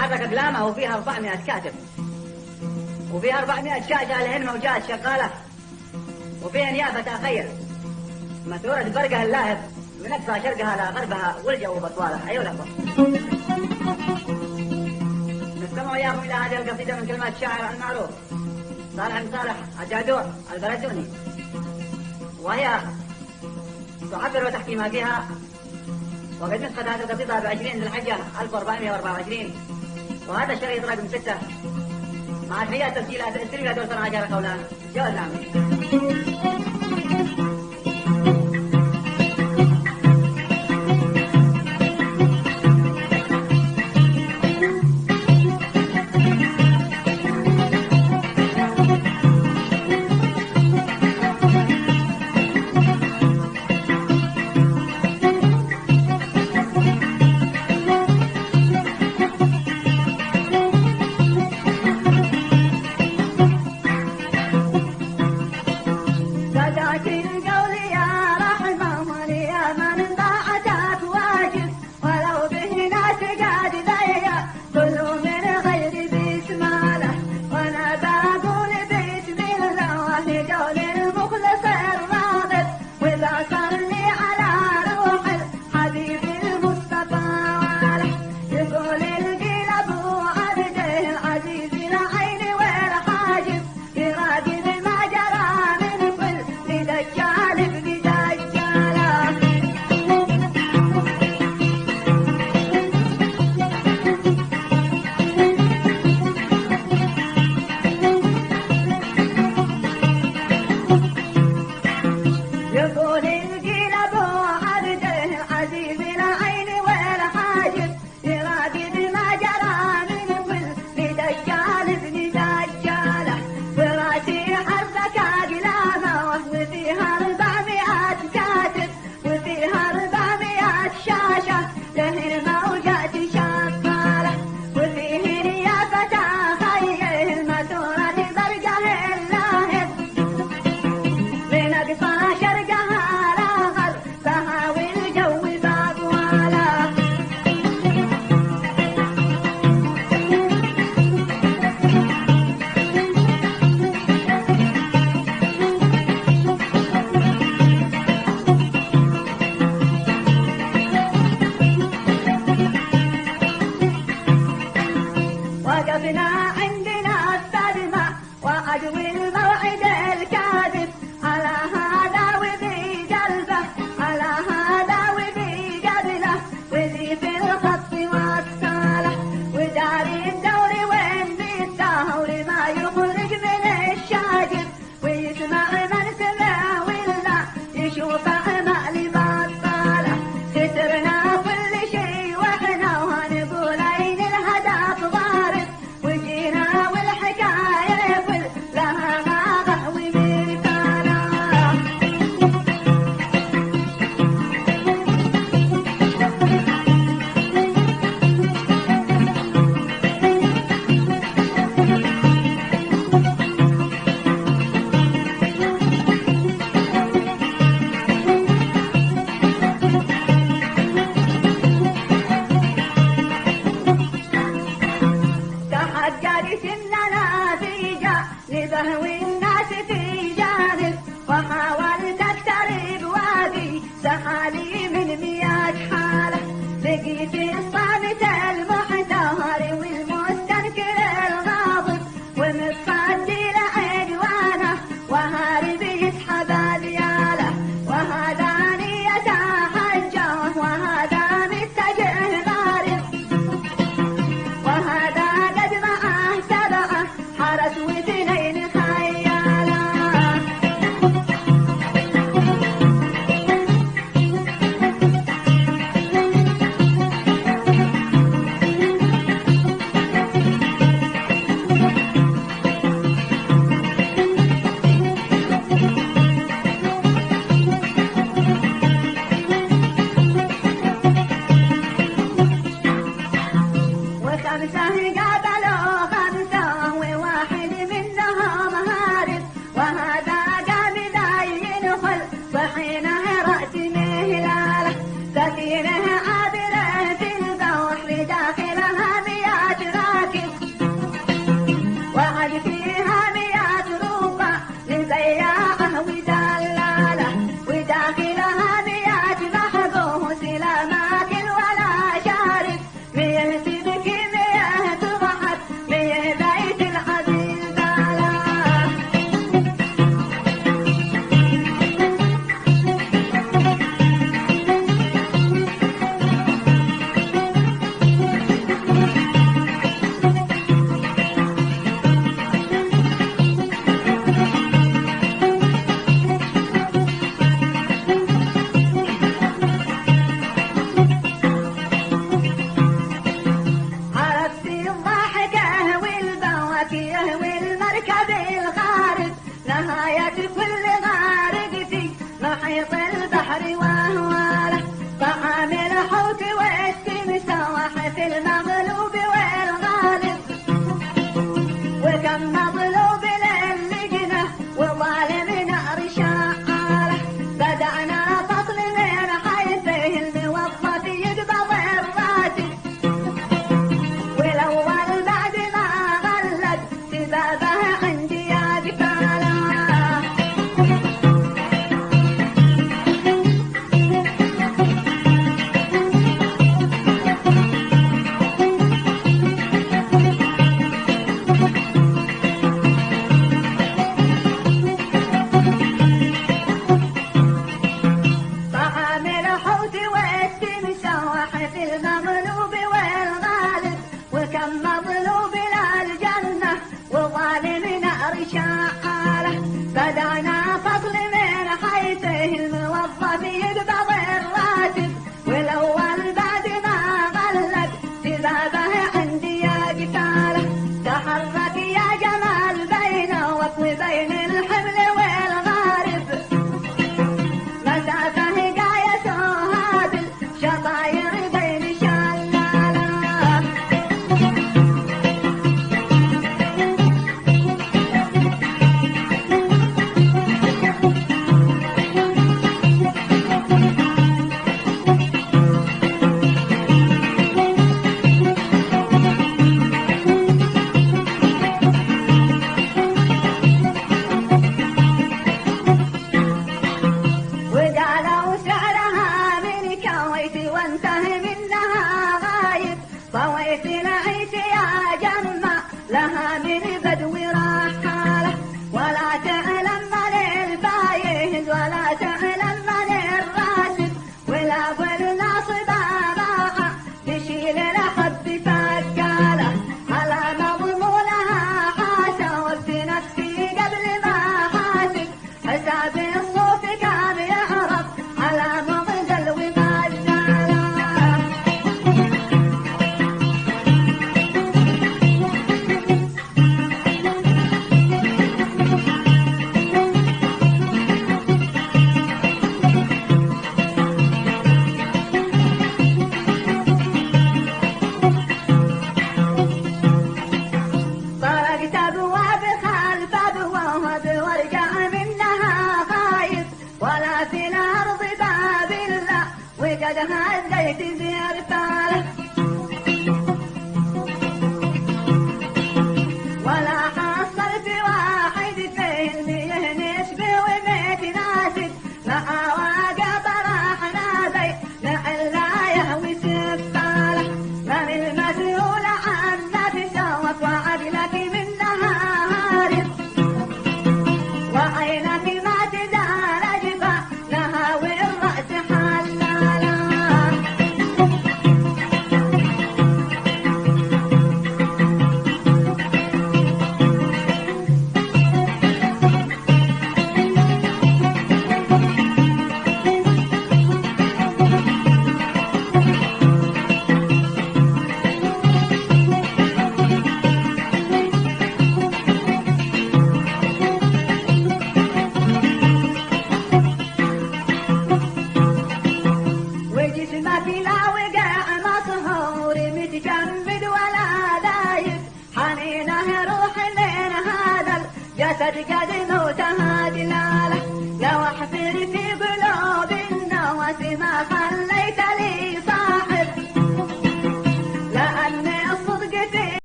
حرك أقلامه وفيها 400 كاتب، وفيها 400 شاشة لهن موجات شغالة، وفيها نيافة خير مثورة برقها اللاهب من أقصى شرقها إلى غربها والجو بطوالة. أيها الأخوة، نستمع إياكم إلى هذه القصيدة من كلمات الشاعر المعروف صالح بن صالح الجعدوع البردوني، وهي تعبر وتحكي ما فيها. وقد نسخت هذه القصيدة ب20 ذي الحجة 1424، وهذا الشريط رقم 6 مع تحيات تسجيلات استريلا دور صنعاء قولان جواز العمل. سفينة عابرة في البحر داخلها مئات حرك يهوي المركب الغارق نهاية كل غارقتي محيط البحر وأهواله طعام الحوت والتمساح في المغلوب والغالب وكم مظلوب للجنة وظالم نار شعاله بدأنا فصل من حيثه الموظف يقبض الراتب والأول بعد ما غلت سبابه عندي يقتاله في المغلوب والغالب وكم مظلوب للجنة وظالم نار شعاله بدأنا فصل من حيثه الموظف يقبض الراتب والأول بعد ما غلت سبابه عندي يقتاله تحرك يا جمال بين وبين الحمل والغارب مسافة قايتها بالشطاير وانتهي منها غايب طويت نعيش يا جمة لها من بدو راحاله ولا تعلم من الفايز ولا تعلم من الراشد ولا بالناصب باعه تشيل الحب فكاله على مضمونها حاشا وقت نفسي قبل ما حاسب حساب الصوف كان يعرف على مغزل وما وقد هديت زيارته ولا حصلت واحد فيه المية نشبه وميت ناسد مع واقع طرح نادي لعلا يهوي سباله من المسؤول عن نفسك وعقلك منها هارب وعينك ما تزال جفا لها والرأس حاله وجسمك لا وقع مطهور متجمد ولا دايب حنينه روح من هذا الجسد قد موتها